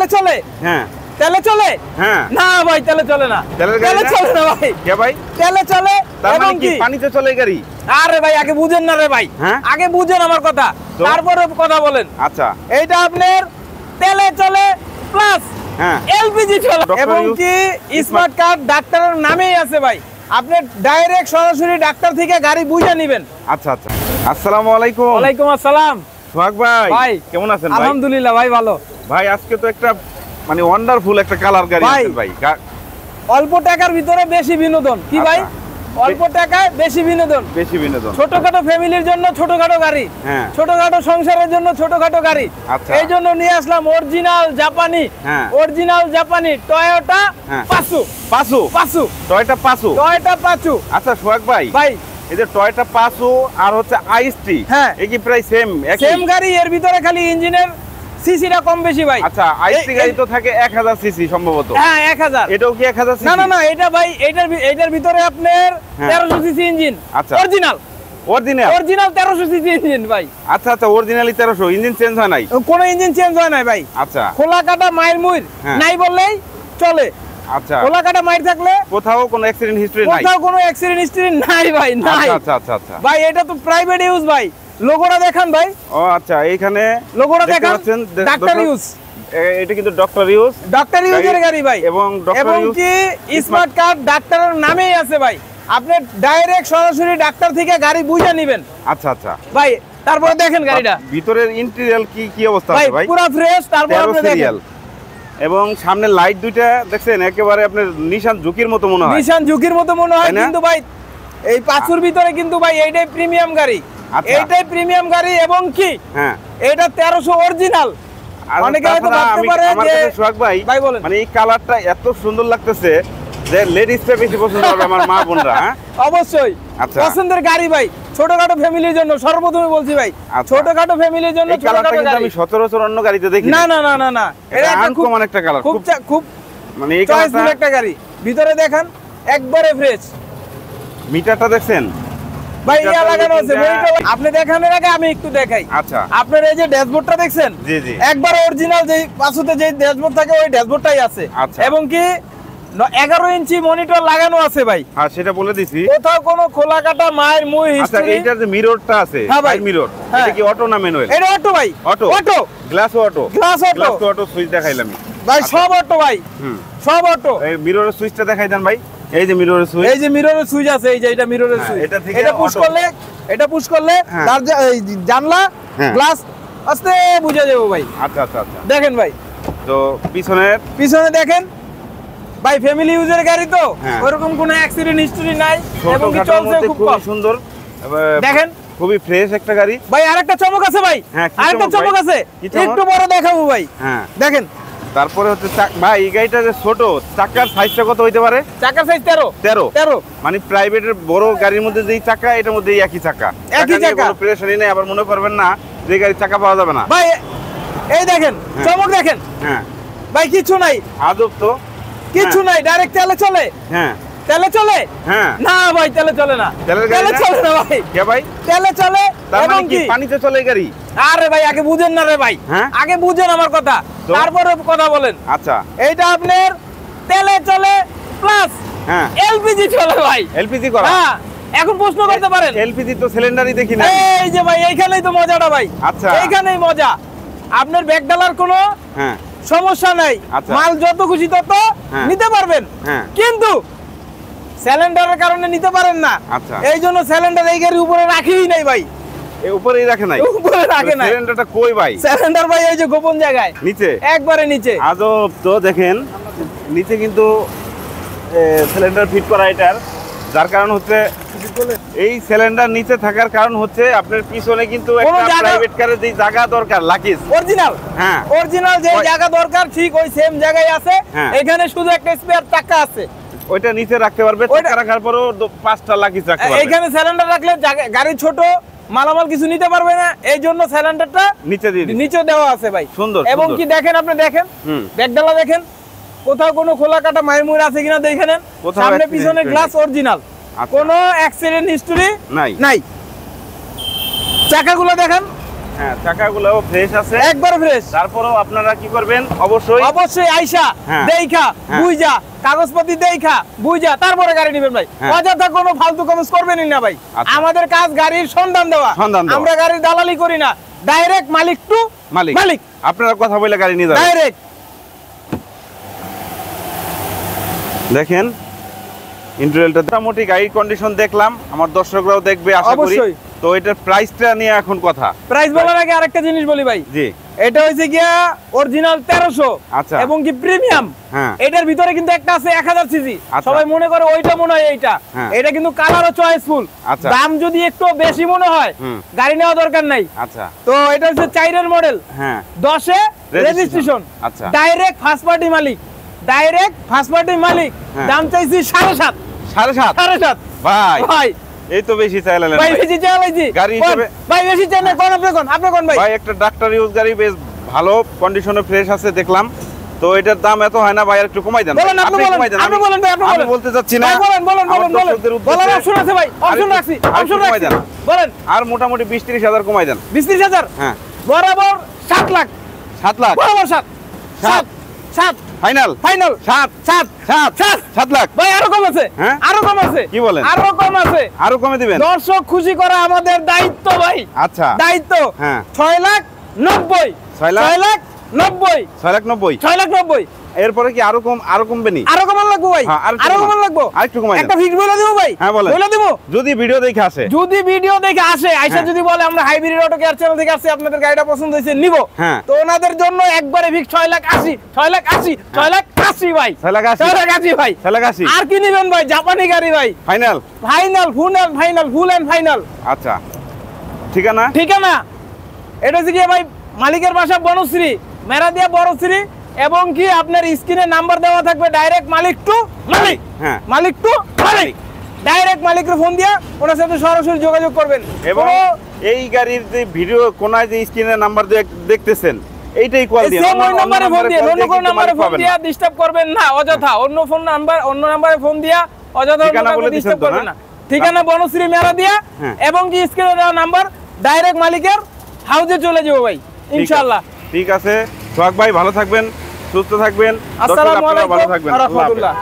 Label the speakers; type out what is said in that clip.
Speaker 1: তেলে চলে?
Speaker 2: হ্যাঁ।
Speaker 1: তেলে চলে?
Speaker 2: হ্যাঁ।
Speaker 1: না ভাই তেলে চলে না। তেলে চলে না ভাই।
Speaker 2: কে ভাই?
Speaker 1: তেলে চলে এবং কি
Speaker 2: পানিতে চলে গাড়ি?
Speaker 1: আরে ভাই আগে বুঝেন না রে ভাই। আগে বুঝেন আমার কথা, তারপরে কথা বলেন।
Speaker 2: আচ্ছা,
Speaker 1: এইটা আপনার তেলে চলে প্লাস এলপিজি চলে এবং কি স্মার্ট কার্ড ডাক্তারের নামেই আছে ভাই। আপনি ডাইরেক্ট সরাসরি ডাক্তার থেকে গাড়ি বুঝে নেবেন।
Speaker 2: আচ্ছা আচ্ছা। আসসালামু আলাইকুম।
Speaker 1: ওয়ালাইকুম আসসালাম।
Speaker 2: সোহাগ ভাই,
Speaker 1: ভাই
Speaker 2: কেমন আছেন ভাই?
Speaker 1: আলহামদুলিল্লাহ ভাই ভালো।
Speaker 2: ভাই আজকে তো একটা মানে ওয়ান্ডারফুল একটা কালার গাড়ি আছে ভাই।
Speaker 1: অল্প টাকার ভিতরে বেশি বিনোদন। কি ভাই? অল্প টাকায় বেশি বিনোদন।
Speaker 2: বেশি বিনোদন।
Speaker 1: ছোটখাটো ফ্যামিলির জন্য ছোটখাটো গাড়ি, ছোটখাটো সংসারের জন্য ছোটখাটো গাড়ি। এই জন্য নিয়ে আসলাম অরিজিনাল জাপানি টয়োটা পাসু।
Speaker 2: Toyota Passo. আচ্ছা সোহাগ ভাই, এই যে টয়োটা পাসু আর হচ্ছে আইএসটি, এই কি প্রায় সেম
Speaker 1: গাড়ি? এর ভিতরে খালি ইঞ্জিনের সিসিটা কম বেশি ভাই।
Speaker 2: আচ্ছা, আইএসটি গাড়ি তো থাকে 1000 সিসি সম্ভবত।
Speaker 1: হ্যাঁ 1000।
Speaker 2: এটাও কি 1000 সিসি?
Speaker 1: না এটা ভাই এটার ভিতরে আপনার 1300 সিসি ইঞ্জিন।
Speaker 2: আচ্ছা, অরিজিনাল
Speaker 1: 1300 সিসি ইঞ্জিন ভাই।
Speaker 2: আচ্ছা আচ্ছা, অরিজিনালি 1300, ইঞ্জিন চেঞ্জ হয় নাই?
Speaker 1: কোনো ইঞ্জিন চেঞ্জ হয় নাই ভাই।
Speaker 2: আচ্ছা,
Speaker 1: খোলা কাটা মাইর মুইর নাই বললেই চলে।
Speaker 2: আচ্ছা,
Speaker 1: খোলা কাটা মাইর থাকলে
Speaker 2: কোথাও কোনো অ্যাক্সিডেন্ট হিস্টরি নাই?
Speaker 1: কোথাও কোনো অ্যাক্সিডেন্ট হিস্টরি নাই ভাই, নাই।
Speaker 2: আচ্ছা আচ্ছা আচ্ছা
Speaker 1: ভাই এটা তো প্রাইভেট ইউজ ভাই। লোগোটা দেখান ভাই।
Speaker 2: ও আচ্ছা, এইখানে
Speaker 1: লোগোটা দেখান। ডাক্তার ইউজ,
Speaker 2: এটা কিন্তু ডক্টর ইউজের
Speaker 1: গাড়ি ভাই। এবং কি স্মার্ট কার্ড ডাক্তারের নামেই আছে ভাই। আপনি ডাইরেক্ট সরাসরি ডাক্তার থেকে গাড়ি বুঝে নেবেন।
Speaker 2: আচ্ছা আচ্ছা ভাই,
Speaker 1: তারপরে দেখেন গাড়িটা
Speaker 2: ভিতরের ইন্টেরিয়র কি অবস্থা আছে ভাই?
Speaker 1: পুরো ফ্রেশ। তারপর আপনি দেখেন
Speaker 2: এবং সামনে লাইট দুইটা দেখছেন, একেবারে আপনার নিশান ঝুঁকির মতো মনে হয়।
Speaker 1: কিন্তু ভাই এই পাঁচুর ভিতরে কিন্তু ভাই এইটাই প্রিমিয়াম গাড়ি। এইটাই প্রিমিয়াম গাড়ি এবং কি এটা 1300 অরিজিনাল। অনেকে হয়তো ভাবতে পারে যে
Speaker 2: সোহাগ ভাই
Speaker 1: বলেন,
Speaker 2: মানে এই কালারটা এত সুন্দর লাগতেছে যে লেডিসটা বেশি পছন্দ করবে আমার মা বোনরা।
Speaker 1: অবশ্যই পছন্দের গাড়ি ভাই। ছোটখাটো ফ্যামিলির জন্য সর্বপ্রথমে বলছি ভাই, ছোটখাটো ফ্যামিলির জন্য ছোটখাটো গাড়ি।
Speaker 2: আমি সচরাচর অন্য গাড়িতে দেখি
Speaker 1: না।
Speaker 2: এটা আনকমন একটা কালার,
Speaker 1: খুব
Speaker 2: মানে এই
Speaker 1: চয়েসফুল একটা গাড়ি। ভিতরে দেখেন একবারে ফ্রেশ।
Speaker 2: মিটারটা দেখছেন
Speaker 1: ভাই ইয়া লাগানো আছে। আপনি দেখানোর আগে আমি একটু দেখাই।
Speaker 2: আচ্ছা,
Speaker 1: আপনার এই যে ড্যাশবোর্ডটা দেখছেন,
Speaker 2: জি জি,
Speaker 1: একবার অরিজিনাল যেই পাঁচুতে যেই ড্যাশবোর্ড থাকে ওই ড্যাশবোর্ডটাই আছে। এবং কি 11 ইঞ্চি মনিটর লাগানো আছে ভাই।
Speaker 2: হ্যাঁ সেটা বলে দিছি।
Speaker 1: কোথাও কোনো খোলা কাটা মায়ের মুই হিস্ট্রি।
Speaker 2: আচ্ছা, এইটার যে মিররটা আছে, সাইড মিরর, এটা কি অটো না ম্যানুয়াল?
Speaker 1: এটা অটো ভাই। অটো
Speaker 2: গ্লাস অটো সুইচ দেখাইলাম
Speaker 1: ভাই। সব অটো ভাই, সব অটো।
Speaker 2: এই মিররের সুইচটা দেখাই দেন ভাই। এই যে মিররের সুইচ,
Speaker 1: এই যে মিররের সুইচ আছে, এই যে এটা মিররের সুইচ। এটা পুশ করলে তার জানলা গ্লাস আস্তে বুঝে যাবে ভাই।
Speaker 2: আচ্ছা আচ্ছা আচ্ছা,
Speaker 1: দেখেন ভাই।
Speaker 2: তো পিছনে দেখেন
Speaker 1: ভাই, ফ্যামিলি ইউজের গাড়ি তো ওরকম কোনো অ্যাক্সিডেন্ট হিস্টরি নাই এবং কি চলছে খুব সুন্দর। দেখেন খুবই ফ্রেশ একটা গাড়ি ভাই। আরেকটা চমক আছে ভাই, আরেকটা চমক আছে, একটু বড় দেখাবো ভাই। দেখেন
Speaker 2: তারপরে হচ্ছে ভাই এই গাড়িটা যে ছোট, চাকার সাইজটা কত হইতে পারে?
Speaker 1: চাকার সাইজ 13
Speaker 2: মানে প্রাইভেটের বড় গাড়ির মধ্যে যেই চাকা, এটার মধ্যে একই চাকা। কোনো প্রেশারই নেই, আবার মনে করবেন না যে গাড়ির চাকা পাওয়া যাবে না
Speaker 1: ভাই। এই দেখেন চমক দেখেন ভাই, কিছু নাই,
Speaker 2: আজব তো
Speaker 1: কিছু নাই। ডাইরেক্ট তেলে চলে? তেলে চলে? না ভাই তেলে চলে না। তেলে চলে না ভাই।
Speaker 2: কে ভাই?
Speaker 1: তেলে চলে এবং কি
Speaker 2: পানিতে চলে গাড়ি?
Speaker 1: আরে ভাই আগে বুঝেন না রে ভাই। আগে বুঝেন আমার কথা, তারপরে কথা বলেন।
Speaker 2: আচ্ছা,
Speaker 1: এইটা আপনার তেলে চলে প্লাস এলপিজি চলে ভাই।
Speaker 2: এলপিজি করা?
Speaker 1: এখন প্রশ্ন করতে পারেন,
Speaker 2: এলপিজি তো সিলিন্ডারই দেখি না।
Speaker 1: এই যে ভাই এইখানেই তো মজাটা ভাই।
Speaker 2: আচ্ছা,
Speaker 1: এইখানেই মজা। আপনার ব্যাগ ডালার কোনো সমস্যা নাই, মাল যত খুশি তত নিতে পারবেন। কিন্তু সিলিন্ডারের কারণে নিতে পারেন না। এই জন্য সিলিন্ডার এই গাড়ির উপরে রাখেই নাই ভাই।
Speaker 2: উপরেই রাখে নাই?
Speaker 1: উপরে রাখে নাই।
Speaker 2: সিলিন্ডারটা কই ভাই?
Speaker 1: সিলিন্ডার ভাই এই যে গোপন জায়গায় নিচে, একবারে নিচে।
Speaker 2: আজব তো, দেখেন নিচে কিন্তু সিলিন্ডার ফিট করা এটার, যার কারণ হচ্ছে এই সিলিন্ডার নিচে থাকার কারণ হচ্ছে আপনার পিছনে কিন্তু একটা প্রাইভেট কারের যে জায়গা দরকার, লাকিস অরিজিনাল, অরিজিনাল যে জায়গা দরকার ঠিক ওই সেম জায়গায় আছে। এখানে শুধু একটা স্পেয়ার চাকা আছে, ওইটা নিচে রাখতে পারবে। চাকা রাখার পরেও 5টা লাকিস রাখতে পারবে। এখানে সিলিন্ডার রাখলে গাড়ি ছোট, মালামাল কিছু নিতে পারবে না, এই জন্য সিলিন্ডারটা নিচে দেওয়া আছে ভাই। সুন্দর। এবং কি দেখেন, আপনি দেখেন ব্যাগডালা দেখেন, কোথাও কোনো খোলা কাটা মাইমুর আছে কিনা দেখে নেন। সামনে পিছনে গ্লাস অরিজিনাল, কোনো অ্যাক্সিডেন্ট হিস্টরি নাই। চাকাগুলো দেখেন হ্যাঁ চাকাগুলোও ফ্রেশ আছে
Speaker 1: একবার ফ্রেশ।
Speaker 2: তারপরেও আপনারা কি করবেন অবশ্যই
Speaker 1: আইসা
Speaker 2: হ্যাঁ।
Speaker 1: দেইখা
Speaker 2: হ্যাঁ।
Speaker 1: বুঝা কাগজপত্র দেইখা বুঝা তারপরে গাড়ি নেবেন ভাই।
Speaker 2: হ্যাঁ।
Speaker 1: অযথা কোনো ফালতু কমেন্ট করবেনই না ভাই।
Speaker 2: আচ্ছা।
Speaker 1: আমাদের কাজ গাড়ির সন্ধান দেওয়া, আমরা গাড়ির দালালি করি না, ডাইরেক্ট মালিক টু মালিক।
Speaker 2: আপনারা কথা বলে গাড়ি নিয়ে যাবেন
Speaker 1: ডাইরেক্ট।
Speaker 2: দেখেন ইন্টেরিয়রটা মোটামুটি গাড়ির কন্ডিশন দেখলাম, আমার দর্শকরাও দেখবে আশা করি।
Speaker 1: অবশ্যই।
Speaker 2: তো এটার প্রাইসটা নিয়ে এখন কথা।
Speaker 1: প্রাইস বলার আগে আরেকটা জিনিস বলি ভাই।
Speaker 2: জি।
Speaker 1: এটা হইছে গিয়া অরিজিনাল 1300
Speaker 2: আচ্ছা।
Speaker 1: এবং কি প্রিমিয়াম।
Speaker 2: হ্যাঁ।
Speaker 1: এটার ভিতরে কিন্তু একটা আছে 1000 সিসি।
Speaker 2: আচ্ছা।
Speaker 1: সবাই মনে করে ওইটা মনে হয় এইটা।
Speaker 2: হ্যাঁ।
Speaker 1: এটা কিন্তু কালারও চয়েসফুল।
Speaker 2: আচ্ছা।
Speaker 1: দাম যদি একটু বেশি মনে হয় গাড়ি নেওয়া দরকার নাই।
Speaker 2: আচ্ছা।
Speaker 1: তো এটা হচ্ছে 4 এর মডেল।
Speaker 2: হ্যাঁ।
Speaker 1: 10 এ রেজিস্ট্রেশন।
Speaker 2: আচ্ছা।
Speaker 1: ডাইরেক্ট ফার্স্ট পার্টি মালিক। মালিক।
Speaker 2: হ্যাঁ।
Speaker 1: দাম চাইছি 7.5।
Speaker 2: 7.5 ভাই
Speaker 1: ভাই
Speaker 2: এই তো বেশি চাইলেন
Speaker 1: ভাই, বেশি চাইছি
Speaker 2: গাড়ি হিসেবে।
Speaker 1: ভাই বেশি চাই না, কোন আপনি কোন ভাই?
Speaker 2: ভাই একটা ডাক্তার ইউজ গাড়ি বেশ ভালো কন্ডিশনে ফ্রেশ আছে দেখলাম, তো এটার দাম এত হয় না ভাই, আর একটু কমাই দেন।
Speaker 1: বলেন, আপনি বলেন, আপনি বলেন ভাই, আপনি
Speaker 2: আমি
Speaker 1: বলেন।
Speaker 2: বলতে চাচ্ছি না।
Speaker 1: ভাই বলেন বলেন
Speaker 2: আমার
Speaker 1: বলেন বলেন।
Speaker 2: দর্শকদের উদ্দেশ্যে
Speaker 1: বলার অপশন আছে ভাই, অপশন রাখছি, অপশন
Speaker 2: কমাই
Speaker 1: রাখছি।
Speaker 2: দেন।
Speaker 1: বলেন।
Speaker 2: আর মোটামুটি 20-30 হাজার কমাই দেন।
Speaker 1: 20-30
Speaker 2: হ্যাঁ।
Speaker 1: বরাবর 7 লাখ।
Speaker 2: 7 লাখ
Speaker 1: বরাবর 7
Speaker 2: ফাইনাল। 7 লাখ
Speaker 1: ভাই, আরো কম আছে।
Speaker 2: হ্যাঁ?
Speaker 1: আরো কম আছে।
Speaker 2: কি বলেন?
Speaker 1: আরো কম আছে।
Speaker 2: আরো কমে দিবেন?
Speaker 1: দর্শক খুশি করা আমাদের দায়িত্ব ভাই।
Speaker 2: আচ্ছা।
Speaker 1: দায়িত্ব।
Speaker 2: হ্যাঁ।
Speaker 1: 6,90,000 6,90,000
Speaker 2: 6,90,000 এরপরে কি আরো কমবে নি?
Speaker 1: আরো কমান লাগবো ভাই।
Speaker 2: হ্যাঁ,
Speaker 1: আরো কমান লাগবো।
Speaker 2: আরেকটু কমাই দেন।
Speaker 1: একটা ফিক্স বলে দেবো ভাই।
Speaker 2: হ্যাঁ, বলেন।
Speaker 1: বলে দেবো।
Speaker 2: যদি ভিডিও দেখে আসে।
Speaker 1: যদি ভিডিও দেখে আসে, আইসা
Speaker 2: হ্যাঁ।
Speaker 1: যদি বলে আমরা হাইব্রিড অটো কেয়ার চ্যানেল থেকে আসছি, আপনাদের গাড়িটা পছন্দ হয়েছে নিব,
Speaker 2: হ্যাঁ।
Speaker 1: তো ওনাদের জন্য একবারে ফিক্স 6,80,000 ভাই।
Speaker 2: 6,80,000
Speaker 1: ভাই।
Speaker 2: 6,80,000
Speaker 1: আর কি নিবেন ভাই? জাপানি গাড়ি ভাই।
Speaker 2: ফাইনাল।
Speaker 1: Full and final.
Speaker 2: আচ্ছা ঠিকানা?
Speaker 1: ঠিকানা এটা হচ্ছে কি ভাই, মালিকের বাসা বনশ্রী, মেরাদিয়া বড়শ্রী, এবং কি আপনার স্ক্রিনে নাম্বার দেওয়া থাকবে, ডাইরেক্ট মালিক টু মালিক।
Speaker 2: হ্যাঁ।
Speaker 1: মালিক টু মালিক। ডাইরেক্ট মালিকের ফোন দিয়া ওনার সাথে সরাসরি যোগাযোগ করবেন।
Speaker 2: এবং এই গাড়ির যে ভিডিও কোনায় যে স্ক্রিনের নাম্বার দেখতেছেন এইটাই কল দিন।
Speaker 1: সেম ওই নম্বরে ফোন দিয়ে, অন্য কোন নম্বরে ফোন দিয়া ডিস্টার্ব করবেন না অযথা। অন্য নম্বরে ফোন দিয়া অযথা ডিস্টার্ব করবেন না। ঠিকানা বনশ্রী মেরাদিয়া, এবং কি স্ক্রিনে দেওয়া নাম্বার, ডাইরেক্ট মালিকের হাউজে চলে যাবো ভাই ইনশাআল্লাহ।
Speaker 2: ঠিক আছে সোহাগ ভাই, ভালো থাকবেন, সুস্থ থাকবেন।
Speaker 1: আসসালামু আলাইকুম
Speaker 2: ভালো থাকবেন।
Speaker 1: ওয়া রাহমাতুল্লাহ।